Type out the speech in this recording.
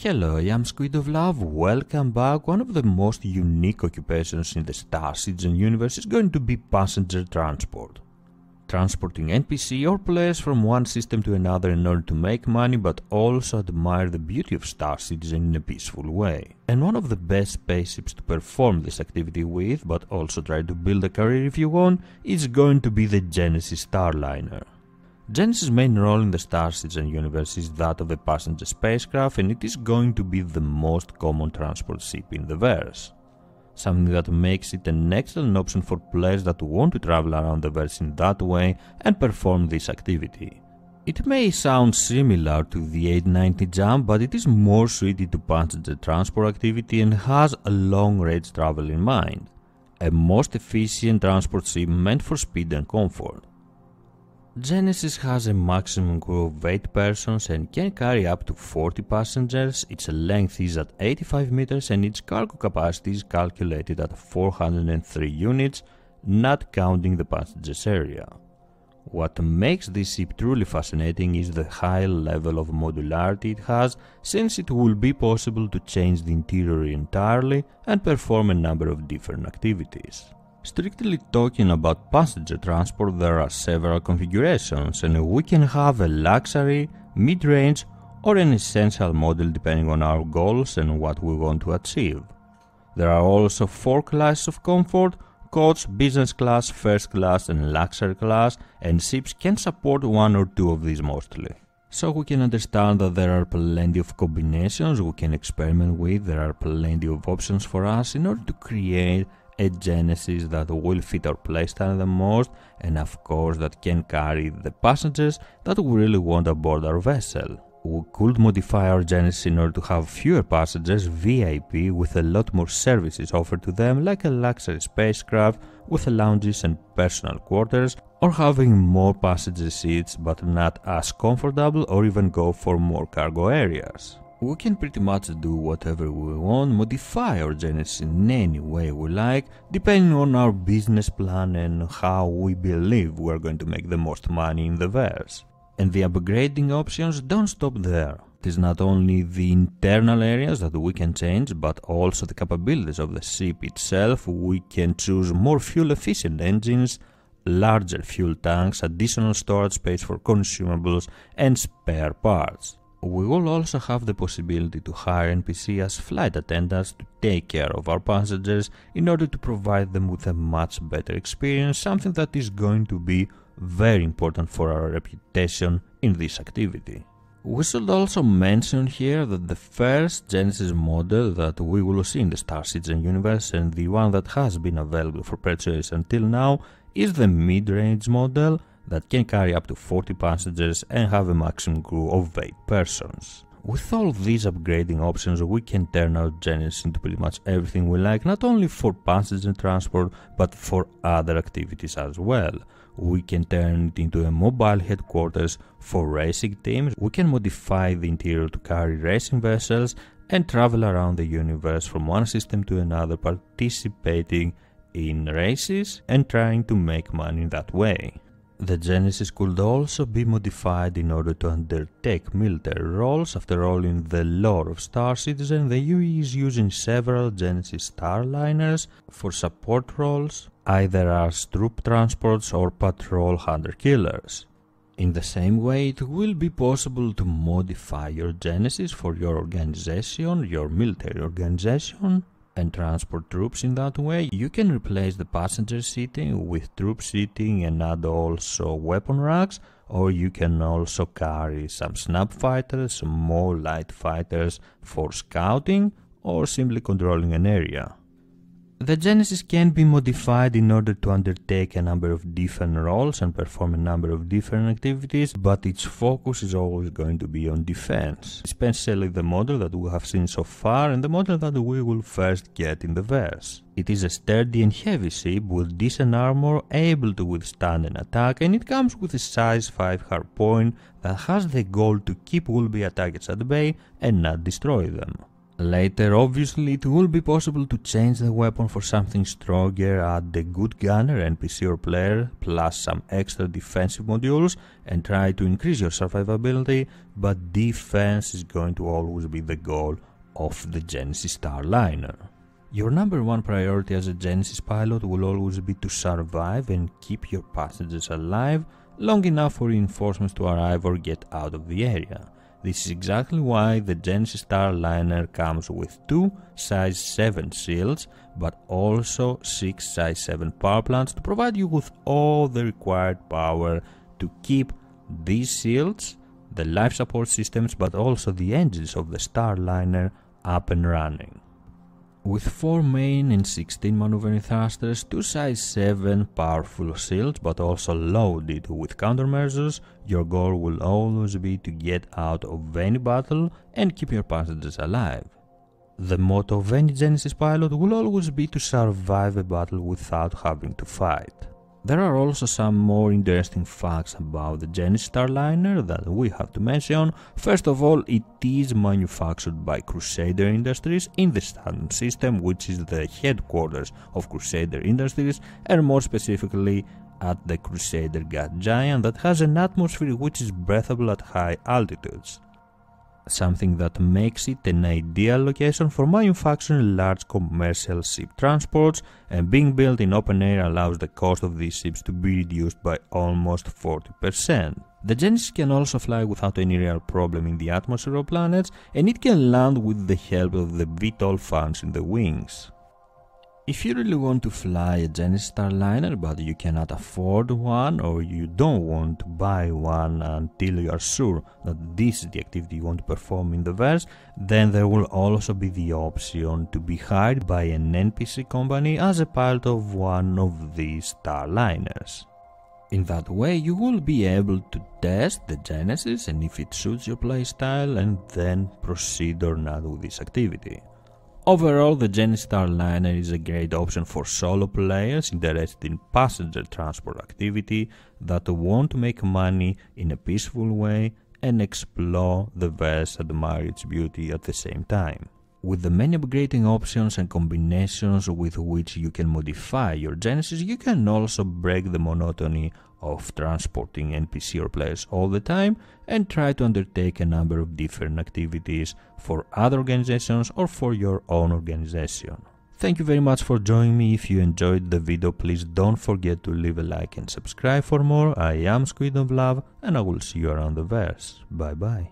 Hello, I am SquidofLove, welcome back. One of the most unique occupations in the Star Citizen universe is going to be passenger transport. Transporting NPC or players from one system to another in order to make money, but also admire the beauty of Star Citizen in a peaceful way. And one of the best spaceships to perform this activity with, but also try to build a career if you want, is going to be the Genesis Starliner. Genesis' main role in the Star Citizen universe is that of a passenger spacecraft, and it is going to be the most common transport ship in the verse. Something that makes it an excellent option for players that want to travel around the verse in that way and perform this activity. It may sound similar to the 890 jump, but it is more suited to passenger transport activity and has a long-range travel in mind. A most efficient transport ship meant for speed and comfort. Genesis has a maximum crew of 8 persons and can carry up to 40 passengers. Its length is at 85 meters and its cargo capacity is calculated at 403 units, not counting the passengers area. What makes this ship truly fascinating is the high level of modularity it has, since it will be possible to change the interior entirely and perform a number of different activities. Strictly talking about passenger transport, there are several configurations, and we can have a luxury, mid-range, or an essential model depending on our goals and what we want to achieve. There are also 4 classes of comfort: coach, business class, first class, and luxury class, and ships can support 1 or 2 of these mostly. So we can understand that there are plenty of combinations we can experiment with, there are plenty of options for us in order to create a Genesis that will fit our playstyle the most, and of course that can carry the passengers that we really want aboard our vessel. We could modify our Genesis in order to have fewer passengers, VIP, with a lot more services offered to them, like a luxury spacecraft with lounges and personal quarters, or having more passenger seats but not as comfortable, or even go for more cargo areas. We can pretty much do whatever we want, modify our Genesis in any way we like, depending on our business plan and how we believe we are going to make the most money in the verse. And the upgrading options don't stop there. It is not only the internal areas that we can change, but also the capabilities of the ship itself. We can choose more fuel-efficient engines, larger fuel tanks, additional storage space for consumables, and spare parts. We will also have the possibility to hire NPC as flight attendants to take care of our passengers in order to provide them with a much better experience, something that is going to be very important for our reputation in this activity. We should also mention here that the first Genesis model that we will see in the Star Citizen universe, and the one that has been available for purchase until now, is the mid-range model that can carry up to 40 passengers and have a maximum crew of 8 persons. With all these upgrading options, we can turn our Genesis into pretty much everything we like, not only for passenger transport, but for other activities as well. We can turn it into a mobile headquarters for racing teams, we can modify the interior to carry racing vessels, and travel around the universe from one system to another, participating in races and trying to make money that way. The Genesis could also be modified in order to undertake military roles. After all, in the lore of Star Citizen, the UE is using several Genesis Starliners for support roles, either as troop transports or patrol hunter-killers. In the same way, it will be possible to modify your Genesis for your organization, your military organization, and transport troops in that way. You can replace the passenger seating with troop seating and add also weapon racks, or you can also carry some snap fighters, some more light fighters for scouting, or simply controlling an area. The Genesis can be modified in order to undertake a number of different roles and perform a number of different activities, but its focus is always going to be on defense, especially the model that we have seen so far and the model that we will first get in the verse. It is a sturdy and heavy ship with decent armor, able to withstand an attack, and it comes with a size 5 hardpoint that has the goal to keep would-be attackers at bay and not destroy them. Later, obviously, it will be possible to change the weapon for something stronger, add the good gunner NPC or player, plus some extra defensive modules, and try to increase your survivability, but defense is going to always be the goal of the Genesis Starliner. Your number one priority as a Genesis pilot will always be to survive and keep your passengers alive long enough for reinforcements to arrive or get out of the area. This is exactly why the Genesis Starliner comes with 2 size 7 shields, but also 6 size 7 power plants to provide you with all the required power to keep these shields, the life support systems, but also the engines of the Starliner up and running. With 4 main and 16 maneuvering thrusters, 2 size 7 powerful shields but also loaded with countermeasures, your goal will always be to get out of any battle and keep your passengers alive. The motto of any Genesis pilot will always be to survive a battle without having to fight. There are also some more interesting facts about the Genesis Starliner that we have to mention. First of all, it is manufactured by Crusader Industries in the Saturn system, which is the headquarters of Crusader Industries, and more specifically at the Crusader gas giant that has an atmosphere which is breathable at high altitudes. Something that makes it an ideal location for manufacturing large commercial ship transports, and being built in open air allows the cost of these ships to be reduced by almost 40%. The Genesis can also fly without any real problem in the atmosphere of planets, and it can land with the help of the VTOL fans in the wings. If you really want to fly a Genesis Starliner but you cannot afford one, or you don't want to buy one until you are sure that this is the activity you want to perform in the verse, then there will also be the option to be hired by an NPC company as a pilot of one of these Starliners. In that way, you will be able to test the Genesis and if it suits your playstyle, and then proceed or not with this activity. Overall, the Genesis Starliner is a great option for solo players interested in passenger transport activity that want to make money in a peaceful way and explore the verse and admire its beauty at the same time. With the many upgrading options and combinations with which you can modify your Genesis, you can also break the monotony of transporting NPC or players all the time and try to undertake a number of different activities for other organizations or for your own organization. Thank you very much for joining me. If you enjoyed the video, please don't forget to leave a like and subscribe for more. I am SquidofLove and I will see you around the verse. Bye bye.